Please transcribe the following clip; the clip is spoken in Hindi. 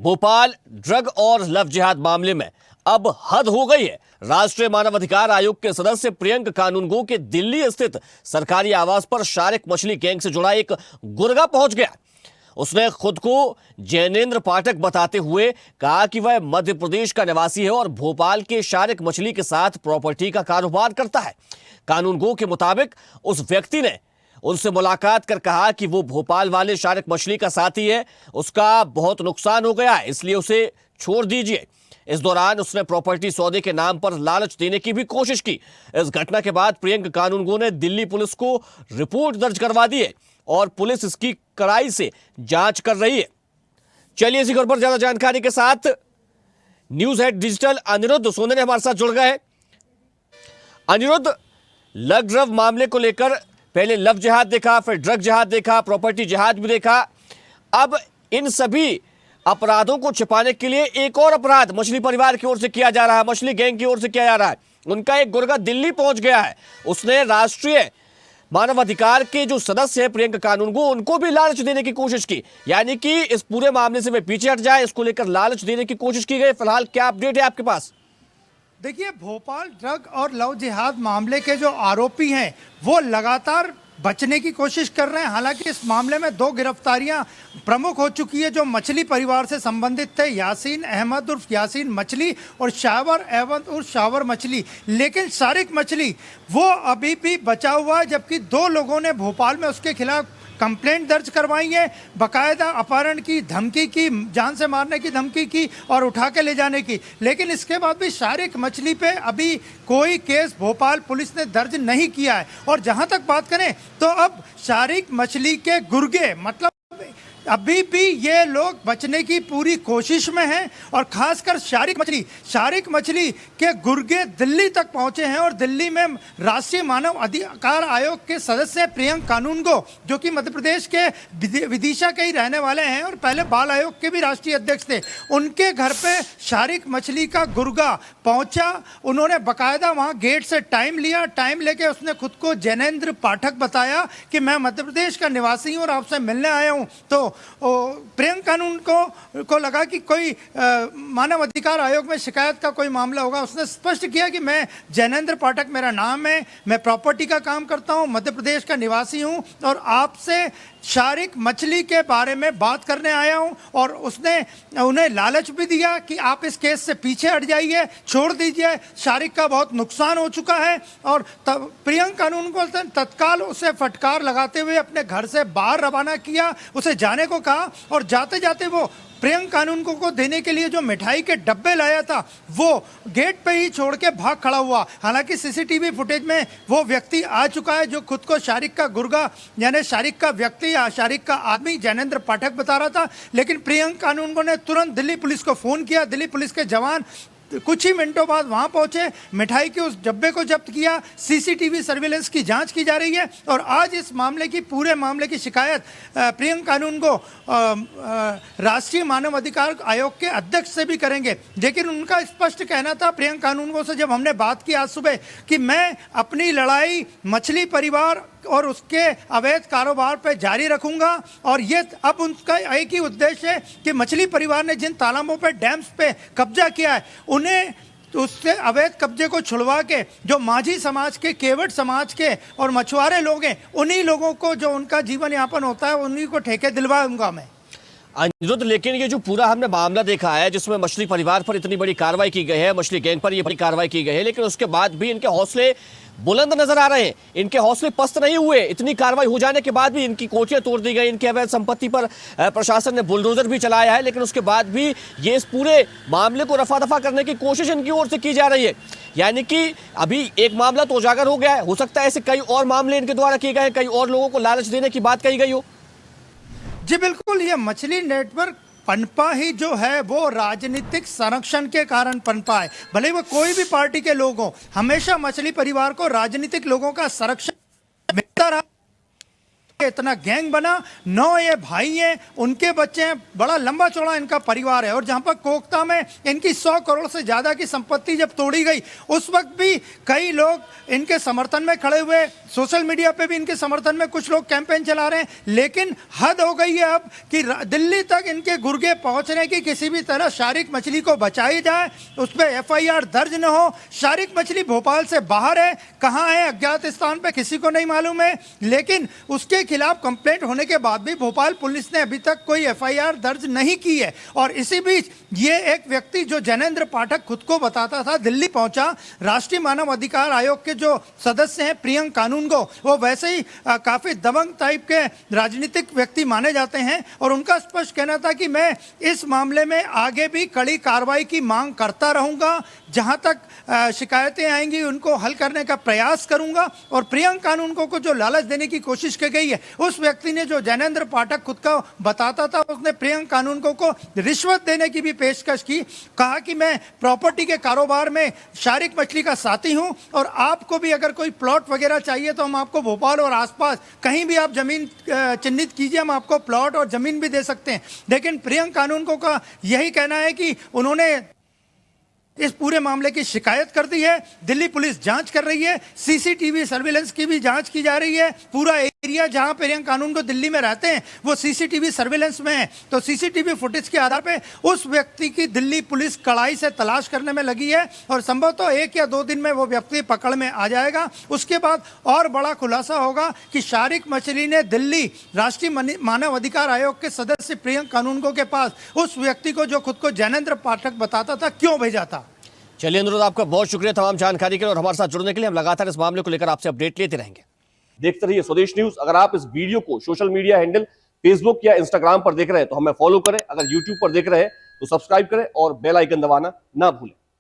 भोपाल ड्रग और लव जिहाद मामले में अब हद हो गई है। राष्ट्रीय मानवाधिकार आयोग के सदस्य प्रियंक कानूनगो के दिल्ली स्थित सरकारी आवास पर शारिक मछली गैंग से जुड़ा एक गुर्गा पहुंच गया। उसने खुद को जैनेंद्र पाठक बताते हुए कहा कि वह मध्य प्रदेश का निवासी है और भोपाल के शारिक मछली के साथ प्रॉपर्टी का कारोबार करता है। कानूनगो के मुताबिक उस व्यक्ति ने उनसे मुलाकात कर कहा कि वो भोपाल वाले शारिक मछली का साथी है, उसका बहुत नुकसान हो गया है, इसलिए उसे छोड़ दीजिए। इस दौरान उसने प्रॉपर्टी सौदे के नाम पर लालच देने की भी कोशिश की। इस घटना के बाद प्रियंक कानूनगो ने दिल्ली पुलिस को रिपोर्ट दर्ज करवा दी है और पुलिस इसकी कड़ाई से जांच कर रही है। चलिए इसी खबर पर ज्यादा जानकारी के साथ न्यूज हेड डिजिटल अनिरुद्ध सोने हमारे साथ जुड़ गए। अनिरुद्ध, लव मामले को लेकर पहले लव जिहाद देखा, फिर ड्रग जिहाद देखा, प्रॉपर्टी जिहाद भी देखा। अब इन सभी अपराधों को छिपाने के लिए एक और अपराध मछली परिवार की ओर से किया जा रहा है, मछली गैंग की ओर से किया जा रहा है। उनका एक गुर्गा दिल्ली पहुंच गया है। उसने राष्ट्रीय मानवाधिकार के जो सदस्य है प्रियंक कानूनगो, उनको भी लालच देने की कोशिश की, यानी कि इस पूरे मामले से वे पीछे हट जाए, इसको लेकर लालच देने की कोशिश की गई। फिलहाल क्या अपडेट है आपके पास? देखिए, भोपाल ड्रग और लव जिहाद मामले के जो आरोपी हैं वो लगातार बचने की कोशिश कर रहे हैं। हालांकि इस मामले में 2 गिरफ्तारियां प्रमुख हो चुकी है जो मछली परिवार से संबंधित थे, यासीन अहमद उर्फ यासीन मछली और शावर अहमद उर्फ शावर मछली। लेकिन शारिक मछली वो अभी भी बचा हुआ है, जबकि 2 लोगों ने भोपाल में उसके खिलाफ कंप्लेंट दर्ज करवाई है, बाकायदा अपहरण की धमकी की, जान से मारने की धमकी की और उठा के ले जाने की। लेकिन इसके बाद भी शारिक मछली पे अभी कोई केस भोपाल पुलिस ने दर्ज नहीं किया है। और जहां तक बात करें तो अब शारिक मछली के गुर्गे मतलब अभी भी ये लोग बचने की पूरी कोशिश में हैं और खासकर शारिक मछली के गुर्गे दिल्ली तक पहुंचे हैं। और दिल्ली में राष्ट्रीय मानव अधिकार आयोग के सदस्य प्रियंक कानूनगो, जो कि मध्य प्रदेश के विदिशा के ही रहने वाले हैं और पहले बाल आयोग के भी राष्ट्रीय अध्यक्ष थे, उनके घर पे शारिक मछली का गुर्गा पहुंचा। उन्होंने बाकायदा वहां गेट से टाइम लिया। टाइम लेके उसने खुद को जैनेंद्र पाठक बताया कि मैं मध्य प्रदेश का निवासी हूं और आपसे मिलने आया हूं। तो प्रियंक कानूनगो को लगा कि कोई मानव अधिकार आयोग में शिकायत का कोई मामला होगा। उसने स्पष्ट किया कि मैं जैनेंद्र पाठक मेरा नाम है, मैं प्रॉपर्टी का काम करता हूं, मध्य प्रदेश का निवासी हूं और आपसे शारिक मछली के बारे में बात करने आया हूं। और उसने उन्हें लालच भी दिया कि आप इस केस से पीछे हट जाइए, छोड़ दीजिए, शारिक का बहुत नुकसान हो चुका है। और प्रियंक कानूनगो ने तत्काल उसे फटकार लगाते हुए अपने घर से बाहर रवाना किया, उसे जाने को कहा। और जाते जाते वो प्रियंक कानूनगो को देने के लिए जो मिठाई के डब्बे लाया था वो गेट पे ही छोड़ के भाग खड़ा हुआ। हालांकि सीसीटीवी फुटेज में वो व्यक्ति आ चुका है जो खुद को शारिक का गुर्गा यानी शारिक का व्यक्ति या शारिक का आदमी जैनेंद्र पाठक बता रहा था। लेकिन प्रियंक कानूनगो ने तुरंत दिल्ली पुलिस को फोन किया। दिल्ली पुलिस के जवान कुछ ही मिनटों बाद वहां पहुंचे, मिठाई के उस डब्बे को जब्त किया। सीसीटीवी सर्विलेंस की जांच की जा रही है और आज इस मामले की पूरे मामले की शिकायत प्रियंक कानूनगो राष्ट्रीय मानव अधिकार आयोग के अध्यक्ष से भी करेंगे। लेकिन उनका स्पष्ट कहना था प्रियंक कानूनगो से जब हमने बात की आज सुबह कि मैं अपनी लड़ाई मछली परिवार और उसके अवैध कारोबार पर जारी रखूंगा। और ये अब उनका एक ही उद्देश्य है कि मछली परिवार ने जिन तालाबों पे डैम्स पे कब्जा किया है उन्हें उससे अवैध कब्जे को छुड़वा के जो माझी समाज के, केवट समाज के और मछुआरे लोग हैं, उन्हीं लोगों को जो उनका जीवन यापन होता है उन्हीं को ठेके दिलवाऊंगा मैं। अनिरुद्ध, लेकिन ये जो पूरा हमने मामला देखा है जिसमें मछली परिवार पर इतनी बड़ी कार्रवाई की गई है, मछली गैंग पर ये बड़ी कार्रवाई की गई है, लेकिन उसके बाद भी इनके हौसले बुलंद नजर आ रहे हैं, इनके हौसले पस्त नहीं हुए। इतनी कार्रवाई हो जाने के बाद भी इनकी कोठियां तोड़ दी गई, इनकी अवैध संपत्ति पर प्रशासन ने बुलडोजर भी चलाया है, लेकिन उसके बाद भी ये इस पूरे मामले को रफा दफा करने की कोशिश इनकी ओर से की जा रही है। यानी कि अभी एक मामला तो उजागर हो गया है, हो सकता है ऐसे कई और मामले इनके द्वारा किए गए, कई और लोगों को लालच देने की बात कही गई हो। जी बिल्कुल, ये मछली नेटवर्क पनपा ही जो है वो राजनीतिक संरक्षण के कारण पनपा है। भले वो कोई भी पार्टी के लोग हों, हमेशा मछली परिवार को राजनीतिक लोगों का संरक्षण मिलता रहा। इतना गैंग बना, 9 ये भाई हैं, उनके बच्चे हैं, बड़ा लंबा चौड़ा इनका परिवार है। और जहां पर कोकता में इनकी 100 करोड़ से ज्यादा की संपत्ति जब तोड़ी गई, उस वक्त भी कई लोग इनके समर्थन में खड़े हुए, सोशल मीडिया पे भी इनके समर्थन में कुछ लोग कैंपेन चला रहे हैं। लेकिन हद हो गई है अब कि दिल्ली तक इनके गुर्गे पहुंचने की, किसी भी तरह शारिक मछली को बचाई जाए, उस पर एफआईआर दर्ज न हो। शारिक मछली भोपाल से बाहर है, कहां है अज्ञात स्थान पे किसी को नहीं मालूम है, लेकिन उसके खिलाफ कंप्लेंट होने के बाद भी भोपाल पुलिस ने अभी तक कोई एफआईआर दर्ज नहीं की है। और इसी बीच ये एक व्यक्ति जो जैनेंद्र पाठक खुद को बताता था, दिल्ली पहुंचा। राष्ट्रीय मानव अधिकार आयोग के जो सदस्य हैं प्रियंक कानूनगो, वो वैसे ही काफी दबंग टाइप के राजनीतिक व्यक्ति माने जाते हैं, और उनका स्पष्ट कहना था कि मैं इस मामले में आगे भी कड़ी कार्रवाई की मांग करता रहूंगा, जहां तक शिकायतें आएंगी उनको हल करने का प्रयास करूंगा। और प्रियंक कानूनगो को जो लालच देने की कोशिश की गई है, उस व्यक्ति ने जो जैनेंद्र पाठक खुद का बताता था, उसने प्रियंक कानूनगो को रिश्वत देने की भी पेशकश की। कहा कि मैं प्रॉपर्टी के कारोबार में शारिक मछली का साथी हूं, और आपको भी अगर कोई प्लॉट वगैरह चाहिए तो हम आपको भोपाल और आसपास कहीं भी आप जमीन चिन्हित कीजिए, हम आपको प्लॉट और जमीन भी दे सकते हैं। लेकिन प्रियंक कानूनगो का यही कहना है कि उन्होंने इस पूरे मामले की शिकायत कर दी है, दिल्ली पुलिस जांच कर रही है, सीसीटीवी सर्विलेंस की भी जांच की जा रही है। पूरा एरिया जहां प्रियंक कानूनगो दिल्ली में रहते हैं वो सीसीटीवी सर्विलेंस में है, तो सीसीटीवी फुटेज के आधार पे उस व्यक्ति की दिल्ली पुलिस कड़ाई से तलाश करने में लगी है, और संभवतः 1 या 2 दिन में वो व्यक्ति पकड़ में आ जाएगा। उसके बाद और बड़ा खुलासा होगा कि शारिक मछली ने दिल्ली राष्ट्रीय मानव अधिकार आयोग के सदस्य प्रियंक कानूनगो के पास उस व्यक्ति को, जो खुद को जैनेंद्र पाठक बताता था, क्यों भेजा था। चलिए अनुरोध, आपका बहुत शुक्रिया तमाम जानकारी के लिए और हमारे साथ जुड़ने के लिए। हम लगातार इस मामले को लेकर आपसे अपडेट लेते रहेंगे। देखते रहिए स्वदेश न्यूज। अगर आप इस वीडियो को सोशल मीडिया हैंडल फेसबुक या इंस्टाग्राम पर देख रहे हैं तो हमें फॉलो करें, अगर यूट्यूब पर देख रहे हैं तो सब्सक्राइब करें और बेल आइकन दबाना ना भूलें।